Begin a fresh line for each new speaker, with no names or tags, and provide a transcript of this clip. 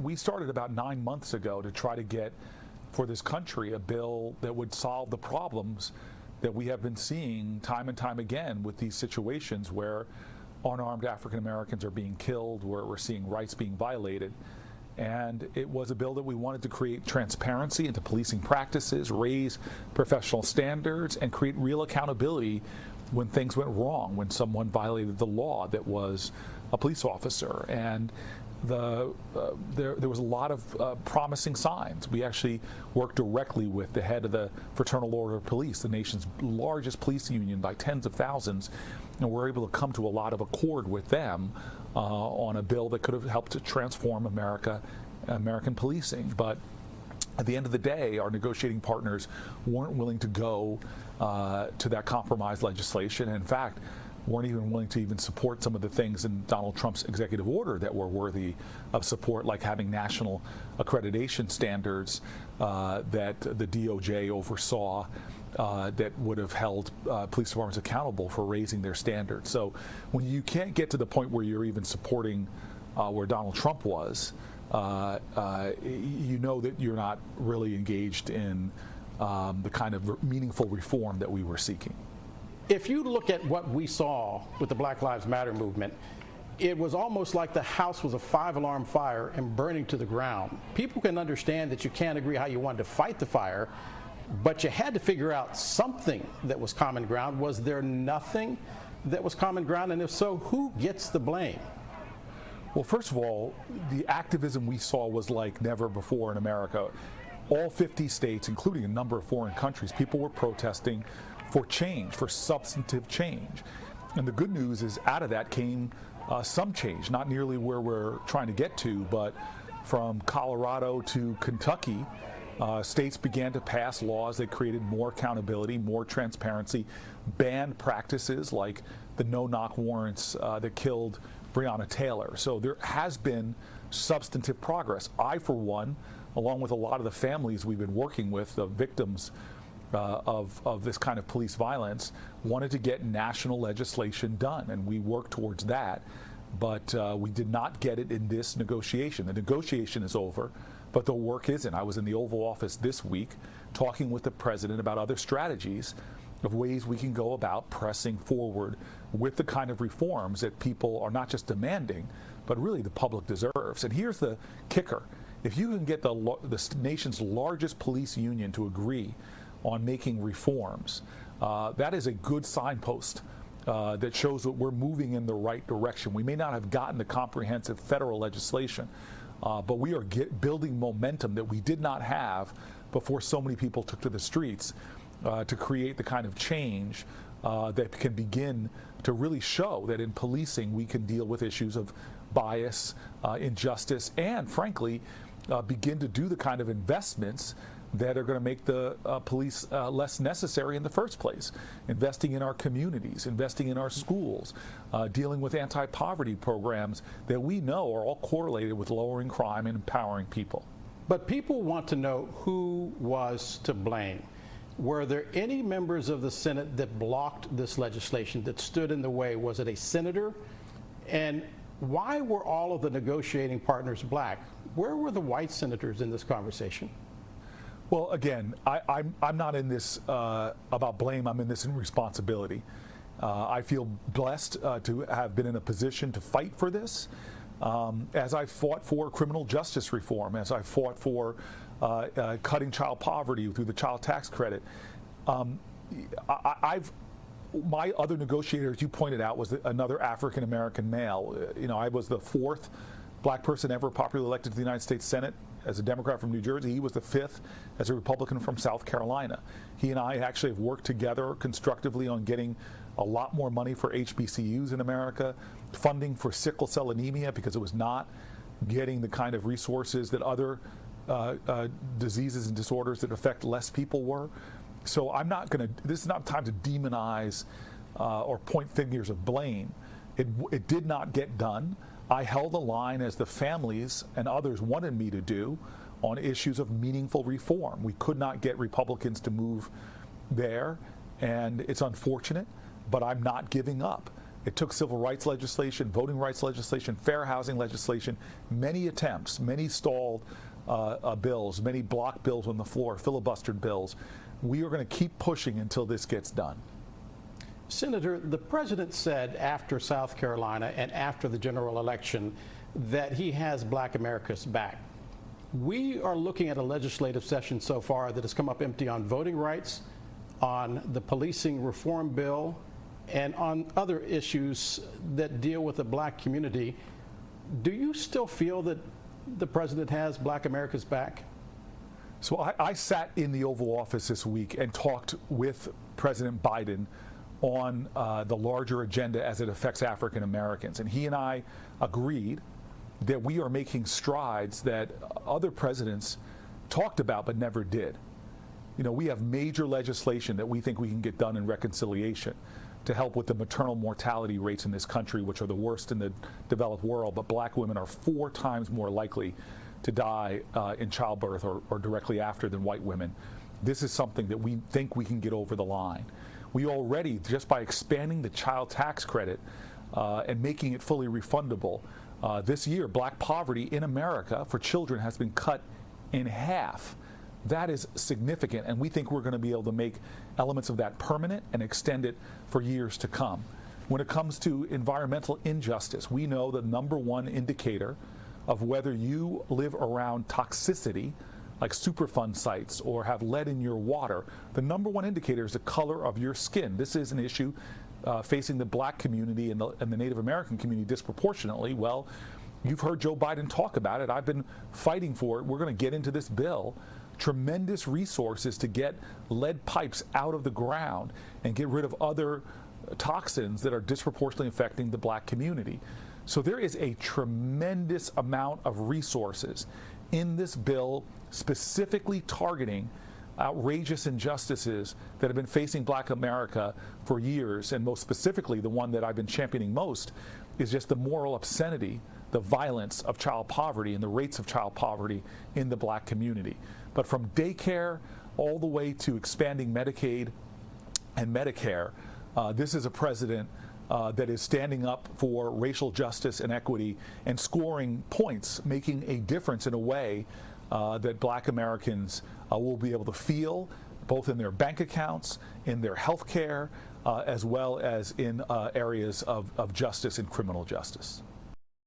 we started about 9 months ago to try to get for this country a bill that would solve the problems that we have been seeing time and time again with these situations where unarmed African Americans are being killed, where we're seeing rights being violated. And it was a bill that we wanted to create transparency into policing practices, raise professional standards, and create real accountability when things went wrong, when someone violated the law that was a police officer. And there was a lot of promising signs. We actually worked directly with the head of the Fraternal Order of Police, the nation's largest police union by tens of thousands, and we're able to come to a lot of accord with them on a bill that could have helped to transform American policing. But at the end of the day, our negotiating partners weren't willing to go to that compromise legislation. And in fact, weren't even willing to even support some of the things in Donald Trump's executive order that were worthy of support, like having national accreditation standards that the DOJ oversaw that would have held police departments accountable for raising their standards. So when you can't get to the point where you're even supporting where Donald Trump was, you know that you're not really engaged in the kind of meaningful reform that we were seeking.
If you look at what we saw with the Black Lives Matter movement, it was almost like the house was a 5-alarm fire and burning to the ground. People can understand that you can't agree how you wanted to fight the fire, but you had to figure out something that was common ground. Was there nothing that was common ground? And if so, who gets the blame?
Well, first of all, the activism we saw was like never before in America. All 50 states, including a number of foreign countries, people were protesting for change, for substantive change. And the good news is out of that came some change, not nearly where we're trying to get to, but from Colorado to Kentucky, states began to pass laws that created more accountability, more transparency, banned practices like the no-knock warrants that killed Breonna Taylor. So there has been substantive progress. I, for one, along with a lot of the families we've been working with, the victims of this kind of police violence, wanted to get national legislation done, and we worked towards that. But we did not get it in this negotiation. The negotiation is over, but the work isn't. I was in the Oval Office this week talking with the president about other strategies of ways we can go about pressing forward with the kind of reforms that people are not just demanding, but really the public deserves. And here's the kicker. If you can get the nation's largest police union to agree on making reforms, that is a good signpost that shows that we're moving in the right direction. We may not have gotten the comprehensive federal legislation, but we are building momentum that we did not have before so many people took to the streets to create the kind of change that can begin to really show that in policing we can deal with issues of bias, injustice, and frankly, begin to do the kind of investments that are going to make the police less necessary in the first place. Investing in our communities, investing in our schools, dealing with anti-poverty programs that we know are all correlated with lowering crime and empowering people.
But people want to know who was to blame. Were there any members of the Senate that blocked this legislation, that stood in the way? Was it a senator? And why were all of the negotiating partners black? Where were the white senators in this conversation?
Well, again, I'm not in this about blame. I'm in this in responsibility. I feel blessed to have been in a position to fight for this. As I fought for criminal justice reform, as I fought for cutting child poverty through the child tax credit. My other negotiator, as you pointed out, was another African American male. I was the 4th black person ever popularly elected to the United States Senate as a Democrat from New Jersey. He was the 5th as a Republican from South Carolina. He and I actually have worked together constructively on getting a lot more money for HBCUs in America, funding for sickle cell anemia because it was not getting the kind of resources that other diseases and disorders that affect less people were. So this is not time to demonize or point fingers of blame. It did not get done. I held a line, as the families and others wanted me to do, on issues of meaningful reform. We could not get Republicans to move there, and it's unfortunate, but I'm not giving up. It took civil rights legislation, voting rights legislation, fair housing legislation, many attempts, many stalled bills, many block bills on the floor, filibustered bills. We are going to keep pushing until this gets done.
Senator, the president said after South Carolina and after the general election that he has Black America's back. We are looking at a legislative session so far that has come up empty on voting rights, on the policing reform bill, and on other issues that deal with the Black community. Do you still feel that the president has Black America's back?
So I sat in the Oval Office this week and talked with President Biden on the larger agenda as it affects African Americans. And he and I agreed that we are making strides that other presidents talked about but never did. You know, we have major legislation that we think we can get done in reconciliation to help with the maternal mortality rates in this country, which are the worst in the developed world. But Black women are 4 times more likely to die in childbirth or directly after than white women. This is something that we think we can get over the line. We already, just by expanding the child tax credit and making it fully refundable, this year, Black poverty in America for children has been cut in half. That is significant, and we think we're going to be able to make elements of that permanent and extend it for years to come. When it comes to environmental injustice, we know the #1 indicator of whether you live around toxicity, like Superfund sites, or have lead in your water, the #1 indicator is the color of your skin. This is an issue facing the Black community and the Native American community disproportionately. Well, you've heard Joe Biden talk about it. I've been fighting for it. We're going to get into this bill tremendous resources to get lead pipes out of the ground and get rid of other toxins that are disproportionately affecting the Black community. So there is a tremendous amount of resources in this bill specifically targeting outrageous injustices that have been facing Black America for years, and most specifically the one that I've been championing most is just the moral obscenity, the violence of child poverty and the rates of child poverty in the Black community. But from daycare all the way to expanding Medicaid and Medicare, this is a president that is standing up for racial justice and equity and scoring points, making a difference in a way that Black Americans will be able to feel, both in their bank accounts, in their health care, as well as in areas of justice and criminal justice.